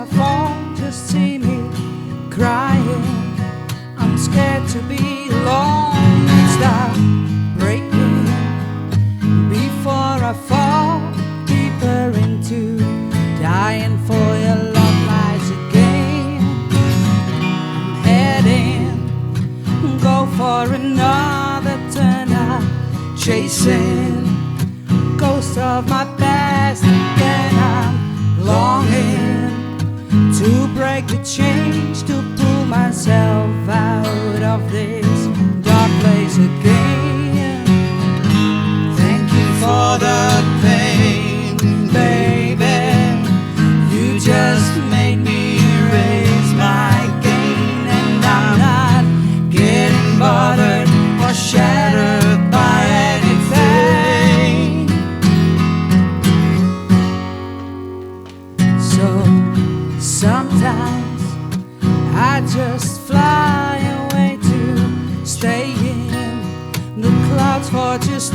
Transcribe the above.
fall, just see me crying. I'm scared to be alone and stop breaking before I fall deeper into dying for your love lies again. I'm heading, go for another turn up, chasing ghosts of my past again. I'm longing to break the chains, to pull myself out of this dark place again. Thank you for the pain, baby. You just made me raise my gain, and I'm not getting bothered or shattered by anything. So sometimes I just fly away to stay in the clouds for just